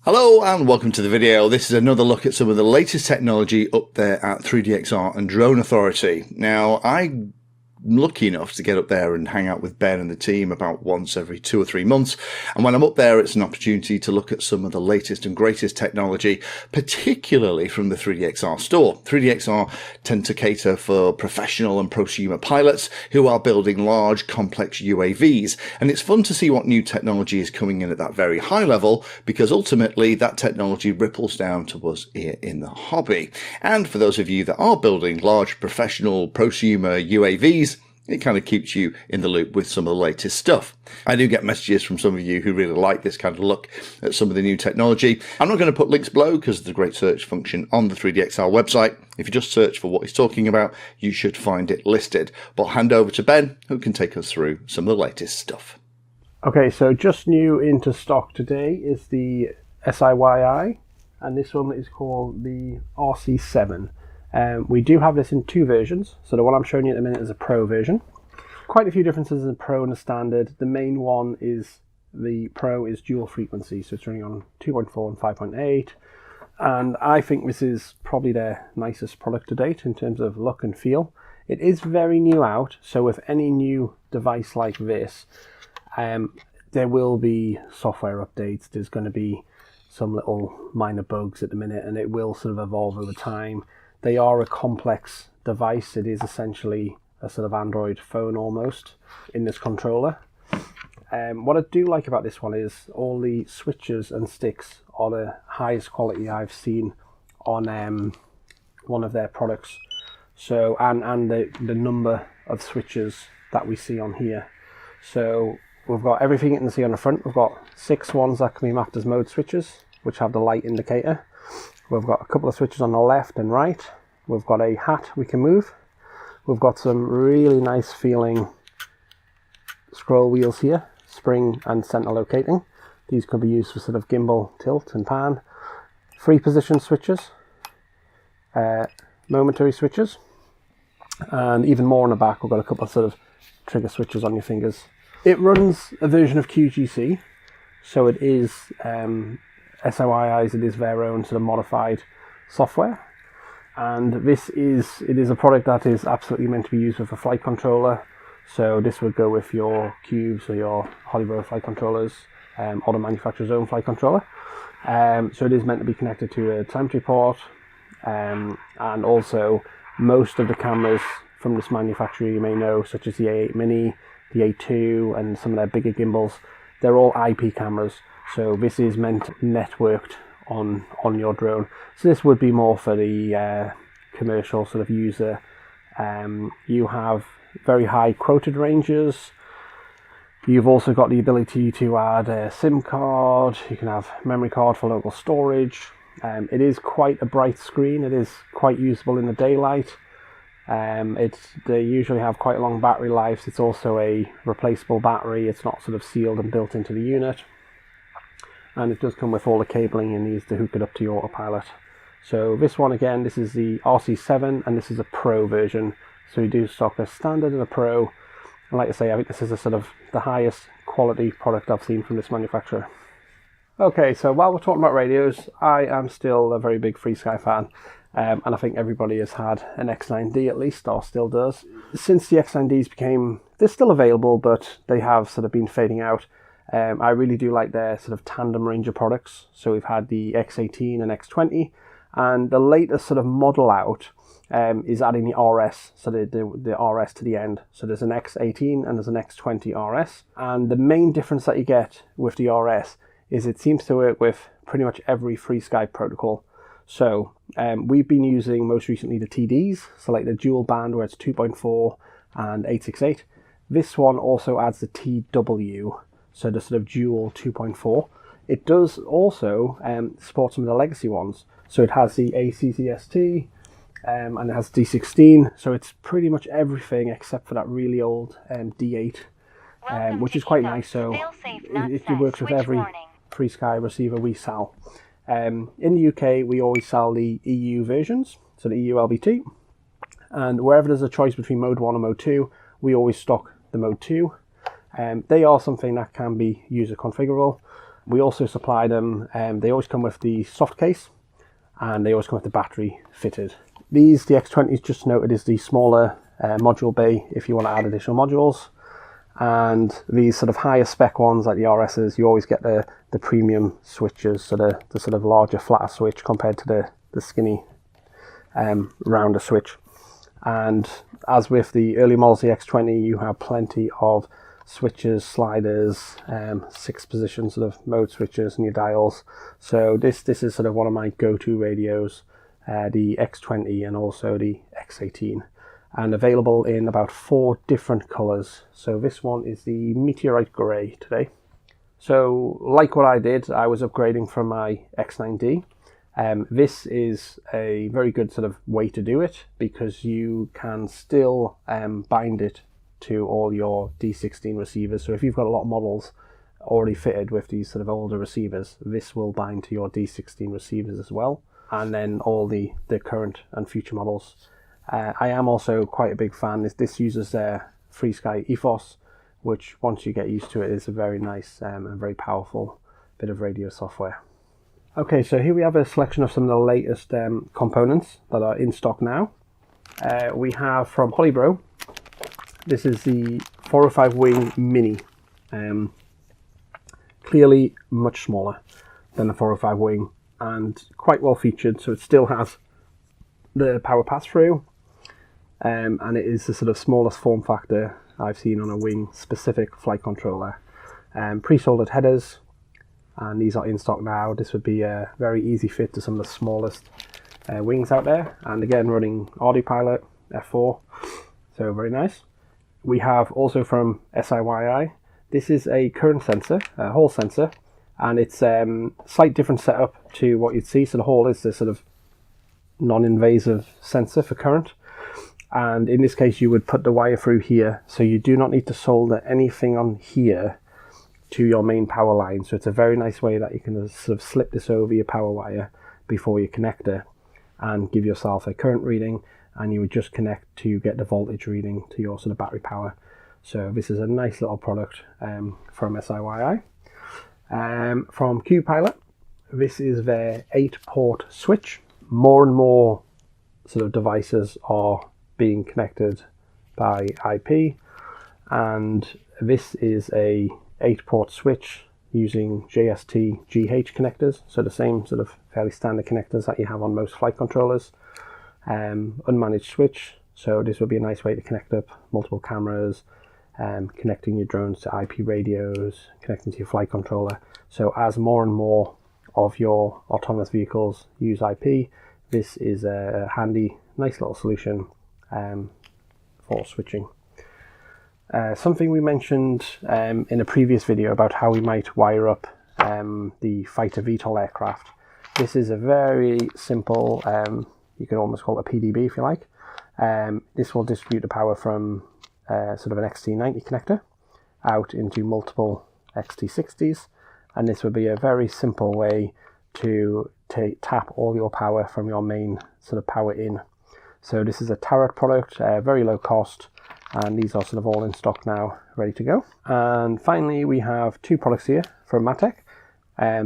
Hello and welcome to the video. This is another look at some of the latest technology up there at 3DXR and Drone Authority. Now, I'm lucky enough to get up there and hang out with Ben and the team about once every 2 or 3 months. And when I'm up there, it's an opportunity to look at some of the latest and greatest technology, particularly from the 3DXR store. 3DXR tend to cater for professional and prosumer pilots who are building large, complex UAVs. And it's fun to see what new technology is coming in at that very high level, because ultimately that technology ripples down to us here in the hobby. And for those of you that are building large, professional, prosumer UAVs, it kind of keeps you in the loop with some of the latest stuff. I do get messages from some of you who really like this kind of look at some of the new technology. I'm not going to put links below because of the great search function on the 3DXR website. If you just search for what he's talking about, you should find it listed. But I'll hand over to Ben, who can take us through some of the latest stuff. Okay, so just new into stock today is the Siyi, and this one is called the RC7. We do have this in 2 versions, so the one I'm showing you at the minute is a Pro version. Quite a few differences in the Pro and the Standard. The main one is the Pro is dual frequency, so it's running on 2.4 and 5.8, and I think this is probably their nicest product to date in terms of look and feel. It is very new out, so with any new device like this, there will be software updates. There's going to be some little minor bugs at the minute, and it will sort of evolve over time. They are a complex device. It is essentially a sort of Android phone almost in this controller. What I do like about this one is all the switches and sticks are the highest quality I've seen on one of their products. So and the number of switches that we see on here. So we've got everything you can see on the front. We've got 6 ones that can be mapped as mode switches, which have the light indicator. We've got a couple of switches on the left and right. We've got a hat we can move. We've got some really nice feeling scroll wheels here, spring and center locating. These could be used for sort of gimbal, tilt and pan. 3 position switches, momentary switches, and even more on the back, we've got a couple of sort of trigger switches on your fingers. It runs a version of QGC, so it is Siyi's, it is their own sort of modified software, and it is a product that is absolutely meant to be used with a flight controller. So this would go with your Cubes or your Hobbywing flight controllers, or the manufacturer's own flight controller. So it is meant to be connected to a telemetry port, and also most of the cameras from this manufacturer you may know, such as the A8 Mini, the A2, and some of their bigger gimbals, they're all IP cameras. So this is meant networked on your drone. So this would be more for the commercial sort of user. You have very high quoted ranges. You've also got the ability to add a SIM card. You can have memory card for local storage. It is quite a bright screen. It is quite usable in the daylight. They usually have quite long battery lives. It's also a replaceable battery. It's not sort of sealed and built into the unit. And it does come with all the cabling you need to hook it up to your autopilot. So this one again, this is the RC7, and this is a Pro version. So we do stock a Standard and a Pro. And like I say, I think this is a sort of the highest quality product I've seen from this manufacturer. Okay, so while we're talking about radios, I am still a very big FrSky fan. And I think everybody has had an X9D at least, or still does. Since the X9Ds they're still available, but they have sort of been fading out. I really do like their sort of tandem range of products. So we've had the X18 and X20, and the latest sort of model out is adding the RS, so the RS to the end. So there's an X18 and there's an X20 RS, and the main difference that you get with the RS is it seems to work with pretty much every FrSky protocol. So we've been using most recently the TDs, so like the dual band where it's 2.4 and 868. This one also adds the TW, so the sort of dual 2.4. It does also support some of the legacy ones. So it has the ACCST and it has D16. So it's pretty much everything except for that really old D8, which is quite nice. So it works with every FrSky receiver we sell. In the UK, we always sell the EU versions, so the EU LBT. And wherever there's a choice between Mode 1 and Mode 2, we always stock the Mode 2. They are something that can be user configurable. We also supply them, they always come with the soft case, and they always come with the battery fitted. These, the X20s, just noted, is the smaller module bay if you want to add additional modules. And these sort of higher spec ones like the RSs, you always get the premium switches, so the sort of larger, flatter switch compared to the skinny, rounder switch. And as with the early models, the X20, you have plenty of switches, sliders, 6-position sort of mode switches and your dials. So this is sort of one of my go-to radios, the X20 and also the X18, and available in about 4 different colors. So this one is the Meteorite Grey today. So like what I did, I was upgrading from my X9D. This is a very good sort of way to do it, because you can still bind it to all your D16 receivers. So if you've got a lot of models already fitted with these sort of older receivers, this will bind to your D16 receivers as well, and then all the current and future models. I am also quite a big fan. This uses their FrSky Ethos, which once you get used to it is a very nice and very powerful bit of radio software. Okay, so here we have a selection of some of the latest components that are in stock now. We have from Hollybro, this is the 405 Wing Mini. Clearly much smaller than the 405 Wing and quite well featured, so it still has the power pass-through, and it is the sort of smallest form factor I've seen on a Wing specific flight controller. Pre-soldered headers, and these are in stock now. This would be a very easy fit to some of the smallest wings out there, and again running AudioPilot F4, so very nice. We have also from Siyi, this is a current sensor, a Hall sensor, and it's slight different setup to what you'd see. So the Hall is the sort of non-invasive sensor for current, and in this case you would put the wire through here, so you do not need to solder anything on here to your main power line. So it's a very nice way that you can sort of slip this over your power wire before your connector and give yourself a current reading, and you would just connect to get the voltage reading to your sort of battery power. So this is a nice little product from Siyi. From QPilot, this is their 8-port switch. More and more sort of devices are being connected by IP, and this is a 8-port switch using JST GH connectors, so the same sort of fairly standard connectors that you have on most flight controllers. Unmanaged switch, so this would be a nice way to connect up multiple cameras, connecting your drones to IP radios, connecting to your flight controller. So as more and more of your autonomous vehicles use IP, this is a handy, nice little solution for switching. Something we mentioned in a previous video about how we might wire up the fighter VTOL aircraft. This is a very simple, you could almost call it a PDB if you like. This will distribute the power from sort of an XT90 connector out into multiple XT60s, and this would be a very simple way to tap all your power from your main sort of power in. So this is a Tarot product, very low cost, and these are sort of all in stock now, ready to go. And finally we have 2 products here from Matek.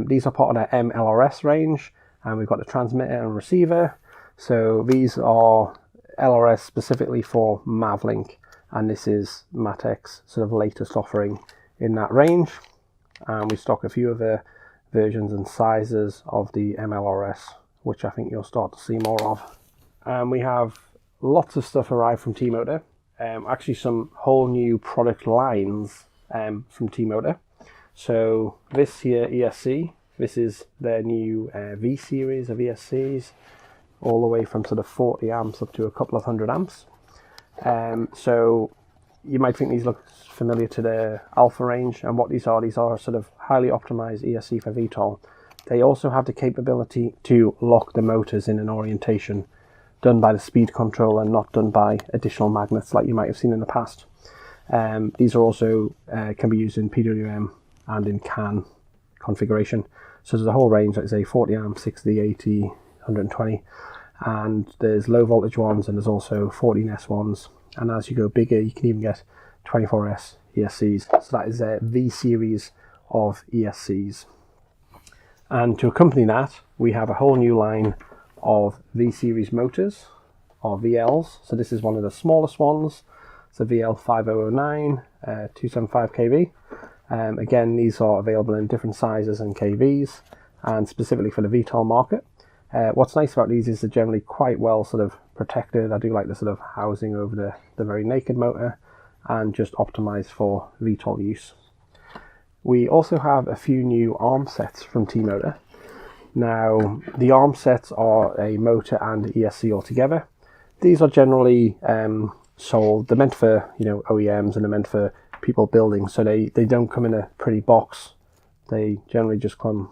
These are part of their MLRS range, and we've got the transmitter and receiver. So these are LRS specifically for Mavlink, and this is Matek's sort of latest offering in that range. And we stock a few other versions and sizes of the MLRS, which I think you'll start to see more of. And we have lots of stuff arrived from T-Motor, actually some whole new product lines from T-Motor. So this here ESC, this is their new V series of ESCs, all the way from sort of 40 amps up to a couple of 100 amps. So you might think these look familiar to the Alpha range, and what these are sort of highly optimized ESC for VTOL. They also have the capability to lock the motors in an orientation done by the speed controller, not done by additional magnets like you might have seen in the past. These are also can be used in PWM and in CAN configuration. So there's a whole range, like say 40 amps, 60, 80, 120, and there's low voltage ones, and there's also 14S ones, and as you go bigger you can even get 24S ESCs. So that is a V series of ESCs. And to accompany that, we have a whole new line of V-series motors, or VLs. So this is one of the smallest ones. It's a VL5009, 275 kV. Again, these are available in different sizes and kVs, and specifically for the VTOL market. What's nice about these is they're generally quite well sort of protected. I do like the sort of housing over the very naked motor, and just optimized for VTOL use. We also have a few new arm sets from T-Motor. Now, the arm sets are a motor and ESC altogether. These are generally sold. They're meant for, you know, OEMs, and they're meant for people building, so they don't come in a pretty box. They generally just come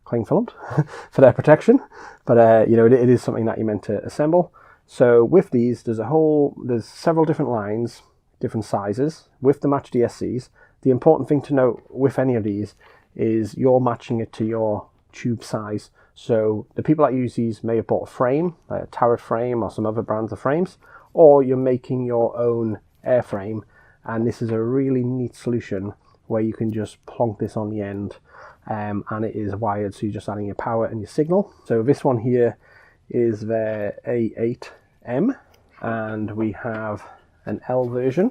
cling filmed for their protection, but you know, it is something that you're meant to assemble. So with these, there's several different lines, different sizes with the matched ESCs. The important thing to note with any of these is you're matching it to your tube size. So the people that use these may have bought a frame, like a Tarot frame or some other brands of frames, or you're making your own airframe, and this is a really neat solution where you can just plonk this on the end, and it is wired, so you're just adding your power and your signal. So this one here is the A8M, and we have an L version.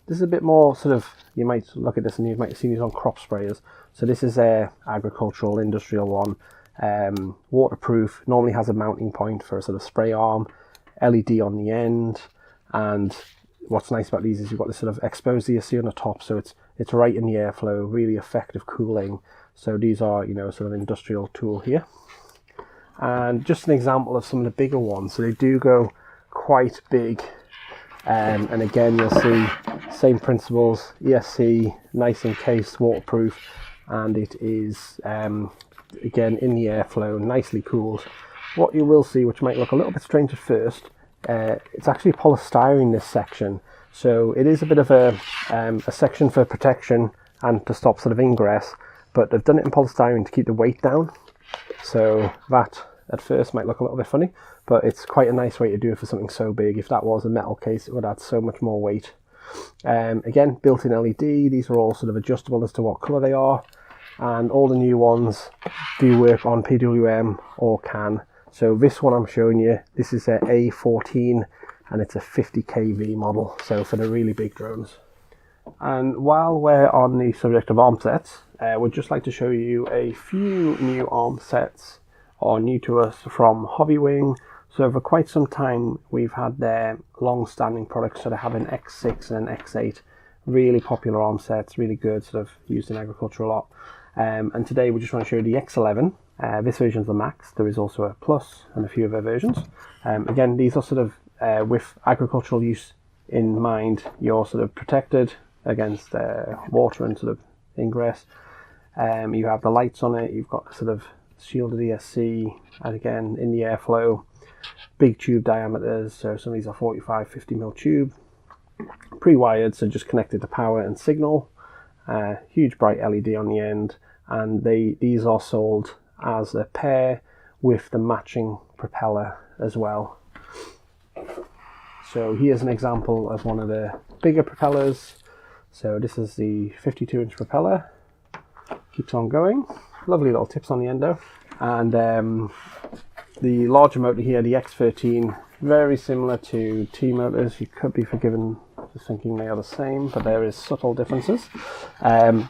This is a bit more sort of, you might look at this and you might have seen these on crop sprayers. So this is a agricultural, industrial one, waterproof, normally has a mounting point for a sort of spray arm, LED on the end, and what's nice about these is you've got this sort of exposed ESC on the top, so it's right in the airflow, really effective cooling. So these are, you know, sort of industrial tool here. And just an example of some of the bigger ones, so they do go quite big. And again, you'll see same principles, ESC, nice encased, waterproof, and it is again in the airflow, nicely cooled. What you will see, which might look a little bit strange at first, it's actually polystyrene, this section. So it is a bit of a section for protection and to stop sort of ingress, but they've done it in polystyrene to keep the weight down. So that at first might look a little bit funny, but it's quite a nice way to do it for something so big. If that was a metal case, it would add so much more weight. Again, built-in LED, these are all sort of adjustable as to what colour they are, and all the new ones do work on PWM or CAN. So this one I'm showing you, this is a A14, and it's a 50 kV model, so for the really big drones. And while we're on the subject of arm sets, we'd just like to show you a few new arm sets, or new to us, from Hobbywing. So for quite some time we've had their long-standing products, so they have an X6 and an X8, really popular arm sets, really good, sort of used in agriculture a lot. And today we just want to show you the X11. This version is the Max. There is also a Plus and a few other versions. Again, these are sort of with agricultural use in mind. You're sort of protected against water and sort of ingress. You have the lights on it, you've got sort of shielded ESC, and again in the airflow, big tube diameters, so some of these are 45-50mm tube, pre-wired, so just connected to power and signal, huge bright LED on the end, and these are sold as a pair with the matching propeller as well. So here's an example of one of the bigger propellers. So this is the 52-inch propeller, keeps on going, lovely little tips on the end though. And the larger motor here, the X13, very similar to T-Motors. You could be forgiven for thinking they are the same, but there is subtle differences.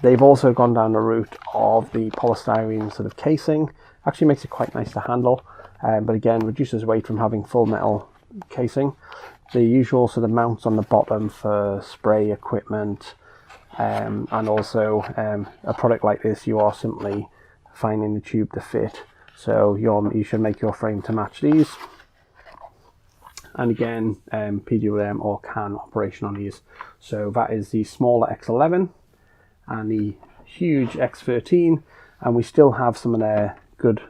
They've also gone down the route of the polystyrene sort of casing. Actually makes it quite nice to handle, but again reduces weight from having full metal casing. The usual sort of mounts on the bottom for spray equipment, and also a product like this, you are simply finding the tube to fit, so you should make your frame to match these. And again, PWM or CAN operation on these. So that is the smaller X11 and the huge X13, and we still have some of their good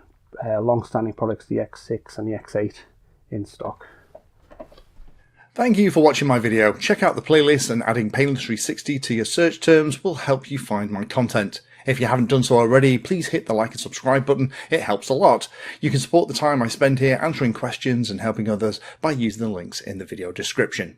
long-standing products, the X6 and the X8, in stock. Thank you for watching my video. Check out the playlist, and adding Painless 360 to your search terms will help you find my content. If you haven't done so already, please hit the like and subscribe button. It helps a lot. You can support the time I spend here answering questions and helping others by using the links in the video description.